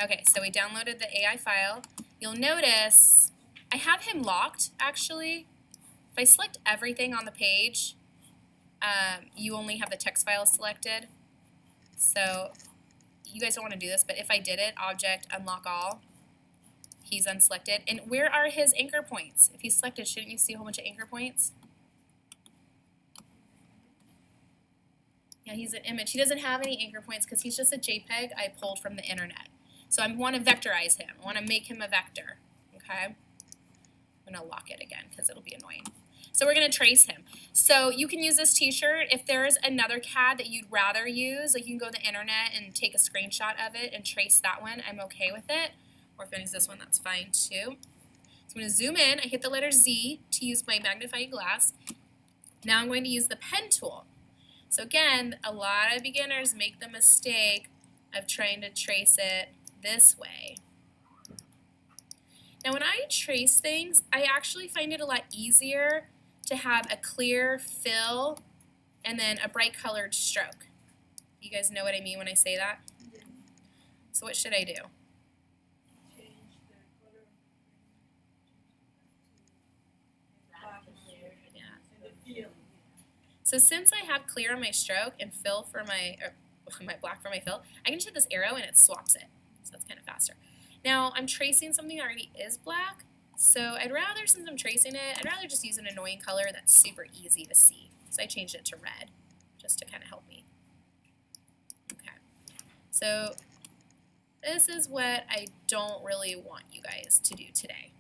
Okay, so we downloaded the AI file. You'll notice I have him locked, actually. If I select everything on the page, you only have the text file selected. So you guys don't want to do this, but if I did it, object, unlock all, he's unselected. And where are his anchor points? If he's selected, shouldn't you see a whole bunch of anchor points? Yeah, he's an image. He doesn't have any anchor points because he's just a JPEG I pulled from the internet. So I want to vectorize him. I want to make him a vector. Okay? I'm going to lock it again because it'll be annoying. So we're going to trace him. So you can use this t-shirt. If there's another CAD that you'd rather use, like you can go to the internet and take a screenshot of it and trace that one, I'm okay with it. Or if I use this one, that's fine too. So I'm going to zoom in. I hit the letter Z to use my magnifying glass. Now I'm going to use the pen tool. So again, a lot of beginners make the mistake of trying to trace it this way. Now when I trace things, I actually find it a lot easier to have a clear fill and then a bright colored stroke. You guys know what I mean when I say that? Yeah. So what should I do? Change the color. Yeah. And the feel. So since I have clear on my stroke and fill for my black for my fill, I can just hit this arrow and it swaps it. So that's kind of faster. Now I'm tracing something that already is black. So I'd rather, since I'm tracing it, I'd rather just use an annoying color that's super easy to see. So I changed it to red just to kind of help me. Okay. So this is what I don't really want you guys to do today.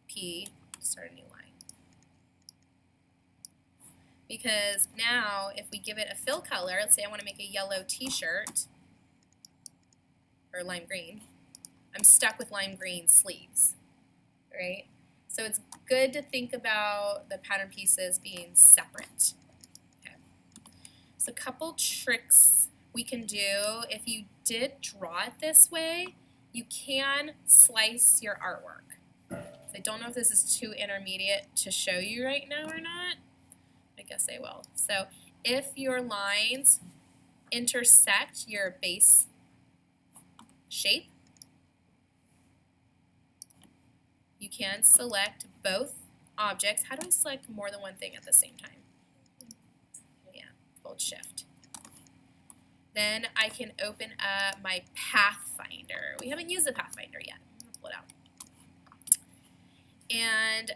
P, start a new line. Because now if we give it a fill color, let's say I want to make a yellow t-shirt, or lime green, I'm stuck with lime green sleeves, right? So it's good to think about the pattern pieces being separate. Okay. So a couple tricks we can do. If you did draw it this way, you can slice your artwork. So I don't know if this is too intermediate to show you right now or not. I guess I will. So if your lines intersect your base shape, you can select both objects. How do I select more than one thing at the same time? Yeah, hold shift. Then I can open up my Pathfinder. We haven't used the Pathfinder yet. I'm going to pull it out. And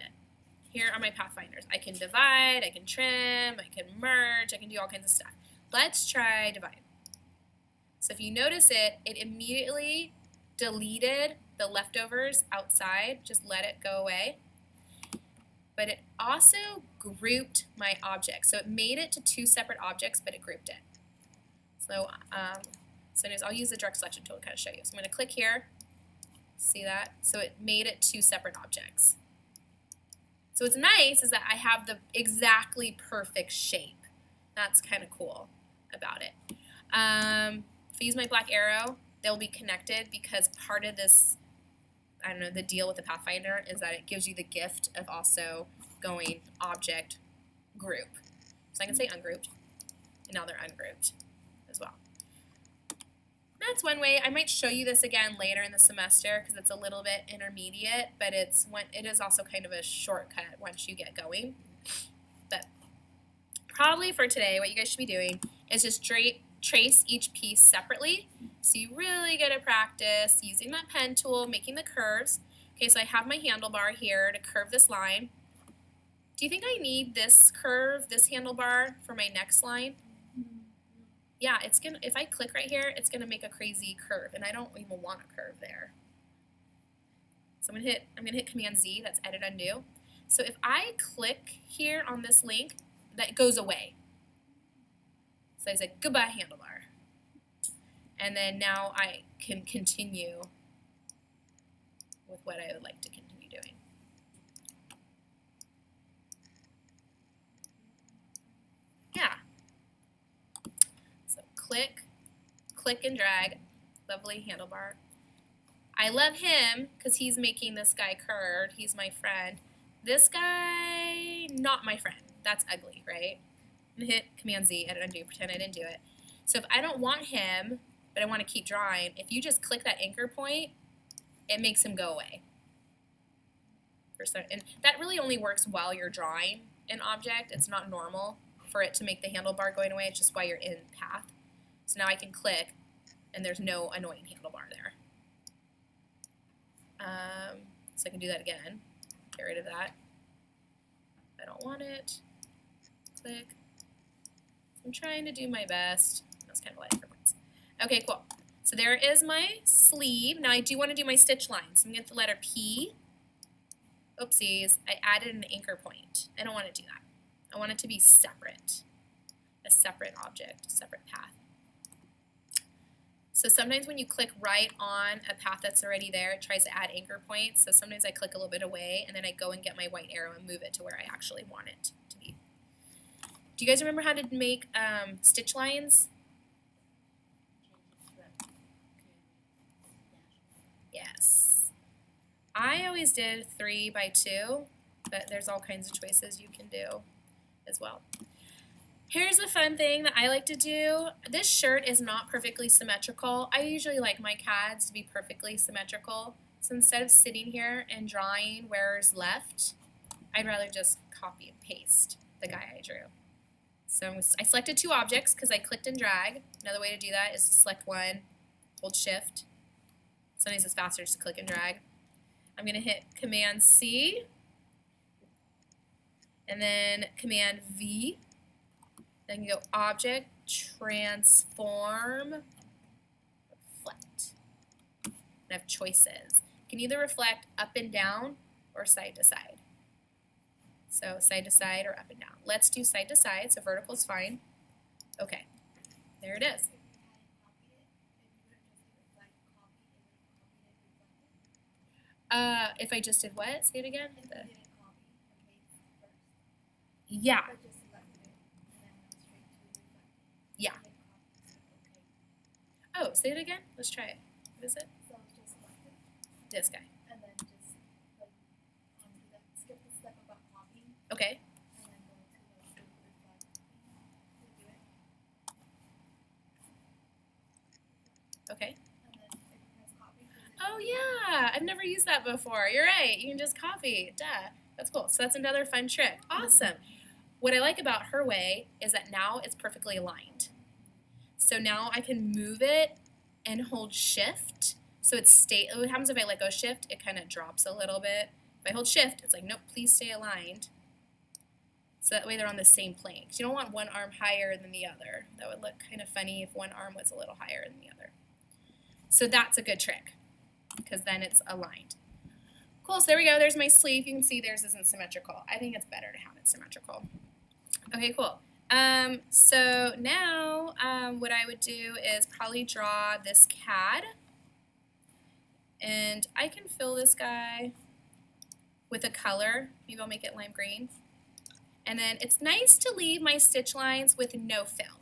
here are my Pathfinders. I can divide, I can trim, I can merge, I can do all kinds of stuff. Let's try divide. So if you notice it, it immediately deleted the leftovers outside, just let it go away. But it also grouped my objects. So it made it to two separate objects, but it grouped it. So, anyways, I'll use the direct selection tool to kind of show you. So I'm going to click here, see that? So it made it two separate objects. So what's nice is that I have the exactly perfect shape. That's kind of cool about it. If I use my black arrow, they'll be connected because part of this, I don't know, the deal with the Pathfinder is that it gives you the gift of also going object group. So I can say ungrouped, and now they're ungrouped as well. That's one way. I might show you this again later in the semester because it's a little bit intermediate, but it is also kind of a shortcut once you get going. But probably for today, what you guys should be doing is just trace each piece separately. So you really get to practice using that pen tool, making the curves. Okay, so I have my handlebar here to curve this line. Do you think I need this curve, this handlebar, for my next line? Yeah, it's gonna. If I click right here, it's gonna make a crazy curve, and I don't even want a curve there. So I'm gonna hit Command Z. That's Edit Undo. So if I click here on this link, that goes away. So I say goodbye handlebar, and then now I can continue with what I would like to continue doing. Yeah. Click and drag, lovely handlebar. I love him because he's making this guy curved. He's my friend. This guy, not my friend. That's ugly, right? I'm going to hit Command Z and undo, pretend I didn't do it. So if I don't want him, but I want to keep drawing, if you just click that anchor point, it makes him go away. And that really only works while you're drawing an object. It's not normal for it to make the handlebar going away. It's just while you're in path. So now I can click, and there's no annoying handlebar there. So I can do that again. Get rid of that. I don't want it. Click. I'm trying to do my best. That's kind of like for points. Okay, cool. So there is my sleeve. Now I do want to do my stitch lines. So I'm going to get the letter P. Oopsies, I added an anchor point. I don't want to do that. I want it to be separate. A separate object, a separate path. So sometimes when you click right on a path that's already there, it tries to add anchor points. So sometimes I click a little bit away, and then I go and get my white arrow and move it to where I actually want it to be. Do you guys remember how to make stitch lines? Yes. I always did 3 by 2, but there's all kinds of choices you can do as well. Here's a fun thing that I like to do. This shirt is not perfectly symmetrical. I usually like my CADs to be perfectly symmetrical. So instead of sitting here and drawing where's left, I'd rather just copy and paste the guy I drew. So I selected 2 objects because I clicked and drag. Another way to do that is to select one, hold shift. Sometimes it's faster just to click and drag. I'm going to hit Command C and then Command V. Then you go Object, Transform, Reflect. And I have choices. You can either reflect up and down or side to side. So side to side or up and down. Let's do side to side, so vertical is fine. Okay, there it is. If I just did what? Say it again. Yeah. Yeah. Oh, say it again. Let's try it. What is it? This guy. And then just like skip the step about copying. Okay. And then go to do it. Okay. And then if you press copy. Oh yeah, I've never used that before. You're right. You can just copy. Duh. That's cool. So that's another fun trick. Awesome. What I like about her way is that now it's perfectly aligned. So now I can move it and hold shift. So it's what happens if I let go shift, it kind of drops a little bit. If I hold shift, it's like, nope, please stay aligned. So that way they're on the same plane. Because you don't want one arm higher than the other. That would look kind of funny if one arm was a little higher than the other. So that's a good trick, because then it's aligned. Cool, so there we go. There's my sleeve. You can see theirs isn't symmetrical. I think it's better to have it symmetrical. Okay, cool. So now what I would do is probably draw this CAD. And I can fill this guy with a color. Maybe I'll make it lime green. And then it's nice to leave my stitch lines with no fill.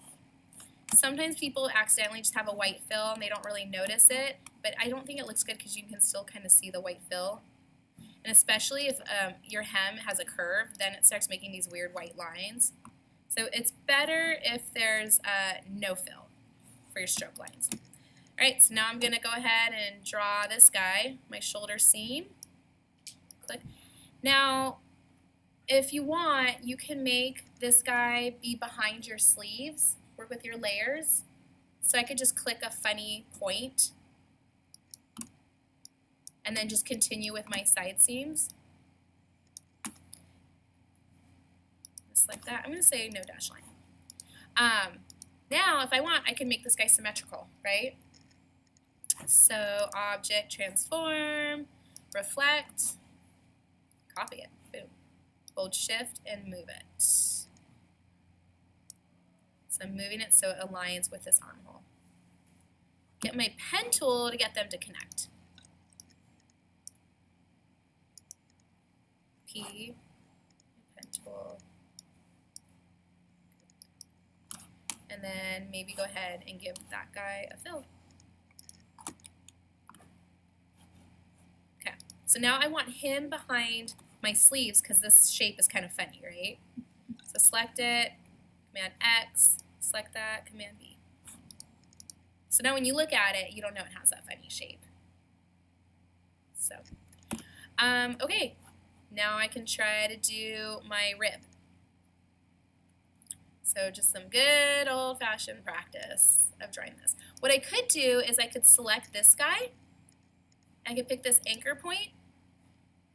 Sometimes people accidentally just have a white fill and they don't really notice it, but I don't think it looks good because you can still kind of see the white fill. And especially if your hem has a curve, then it starts making these weird white lines. So it's better if there's no fill for your stroke lines. All right, so now I'm going to go ahead and draw this guy, my shoulder seam. Click. Now, if you want, you can make this guy be behind your sleeves, work with your layers. So I could just click a funny point and then just continue with my side seams. Just like that. I'm going to say no dash line. Now, if I want, I can make this guy symmetrical, right? So Object, Transform, Reflect, copy it. Boom. Hold Shift and move it. So I'm moving it so it aligns with this armhole. Get my pen tool to get them to connect. P, pen tool. And then maybe go ahead and give that guy a fill. Okay, so now I want him behind my sleeves because this shape is kind of funny, right? So select it, Command X, select that, Command V. So now when you look at it, you don't know it has that funny shape. So, okay, now I can try to do my rib. So just some good old-fashioned practice of drawing this. What I could do is I could select this guy. I could pick this anchor point.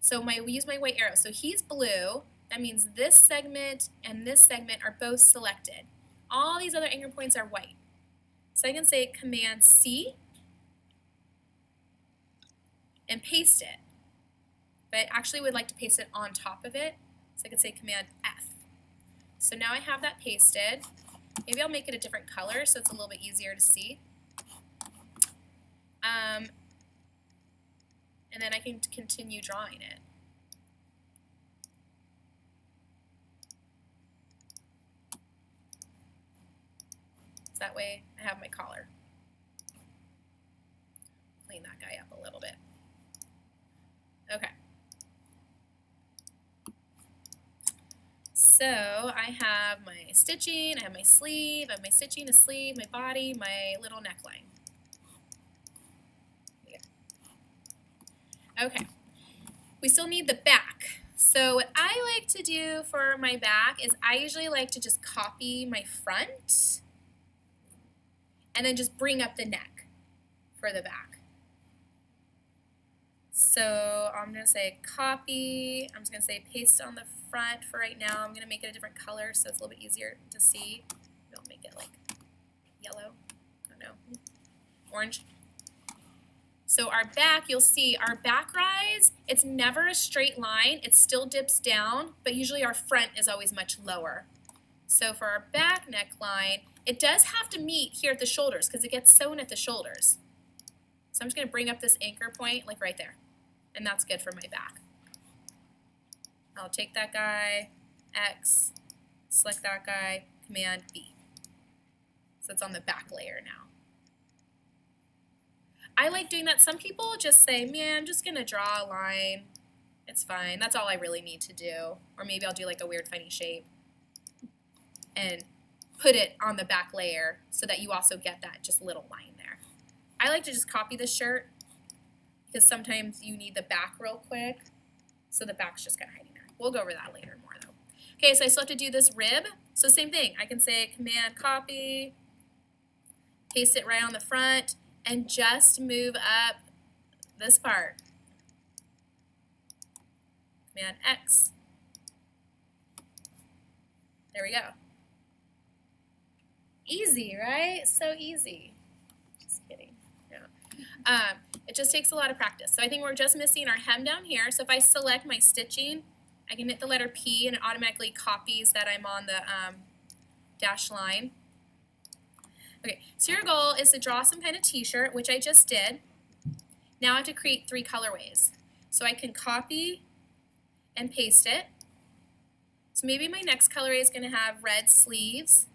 So we use my white arrow. So he's blue. That means this segment and this segment are both selected. All these other anchor points are white. So I can say Command C and paste it. But I actually would like to paste it on top of it. So I could say Command F. So now I have that pasted. Maybe I'll make it a different color so it's a little bit easier to see. And then I can continue drawing it. So that way I have my collar. Clean that guy up a little bit. Okay. So I have my stitching, I have my sleeve, I have my stitching, a sleeve, my body, my little neckline. Yeah. Okay. We still need the back. So what I like to do for my back is I usually like to just copy my front and then just bring up the neck for the back. So I'm going to say copy, I'm just going to say paste on the front for right now. I'm going to make it a different color so it's a little bit easier to see. I'll make it like yellow, I don't know, orange. So our back, you'll see our back rise, it's never a straight line, it still dips down, but usually our front is always much lower. So for our back neckline, it does have to meet here at the shoulders because it gets sewn at the shoulders. So I'm just going to bring up this anchor point like right there. And that's good for my back. I'll take that guy, X, select that guy, Command B. So it's on the back layer now. I like doing that. Some people just say, man, I'm just going to draw a line. It's fine. That's all I really need to do. Or maybe I'll do like a weird funny shape and put it on the back layer so that you also get that just little line there. I like to just copy the shirt because sometimes you need the back real quick, so the back's just kind of hiding there. We'll go over that later more though. Okay, so I still have to do this rib. So same thing, I can say Command copy, paste it right on the front, and just move up this part. Command X. There we go. Easy, right? So easy. Just kidding. Yeah. It just takes a lot of practice. So I think we're just missing our hem down here. So if I select my stitching, I can hit the letter P and it automatically copies that I'm on the dash line. Okay, so your goal is to draw some kind of t-shirt, which I just did. Now I have to create 3 colorways. So I can copy and paste it. So maybe my next colorway is going to have red sleeves.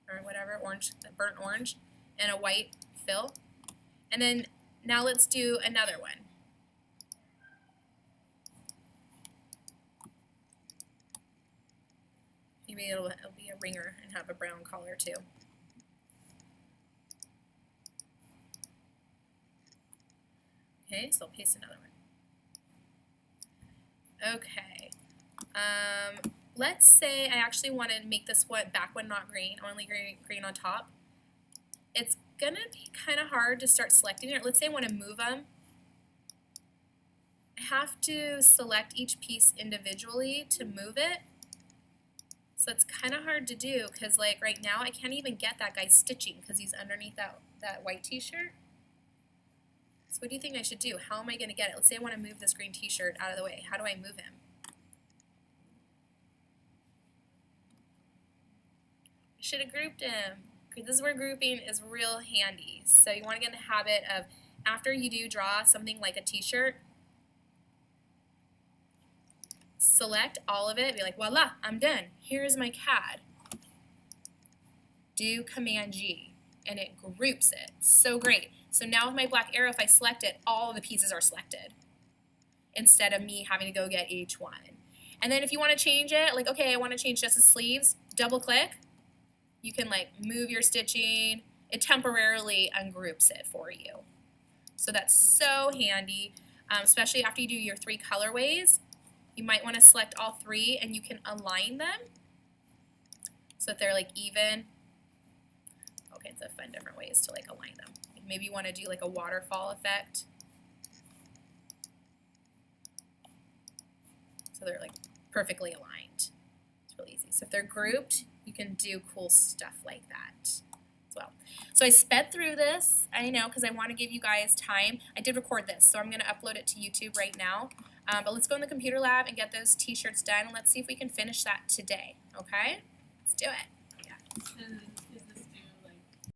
Or whatever, orange, burnt orange, and a white fill. And then now let's do another one. Maybe it'll be a ringer and have a brown collar too. Okay, so I'll paste another one. Okay. Let's say I actually want to make this back one not green, only green on top. It's going to be kind of hard to start selecting it. Let's say I want to move them. I have to select each piece individually to move it. So it's kind of hard to do because like right now I can't even get that guy stitching because he's underneath that white t-shirt. So what do you think I should do? How am I going to get it? Let's say I want to move this green t-shirt out of the way. How do I move him? Should have grouped him. This is where grouping is real handy. So you want to get in the habit of after you do draw something like a t-shirt, select all of it, be like, voila, I'm done. Here's my CAD. Do Command G, and it groups it. So great. So now with my black arrow, if I select it, all the pieces are selected instead of me having to go get each one. And then if you want to change it, like, okay, I want to change just the sleeves, double click. You can like move your stitching. It temporarily ungroups it for you. So that's so handy, especially after you do your 3 colorways. You might want to select all 3 and you can align them so that they're like even. Okay, so find different ways to like align them. Maybe you want to do like a waterfall effect. So they're like perfectly aligned. It's really easy. So if they're grouped, you can do cool stuff like that as well. So I sped through this, I know, because I want to give you guys time. I did record this, so I'm going to upload it to YouTube right now. But let's go in the computer lab and get those t-shirts done, and let's see if we can finish that today, okay? Let's do it. So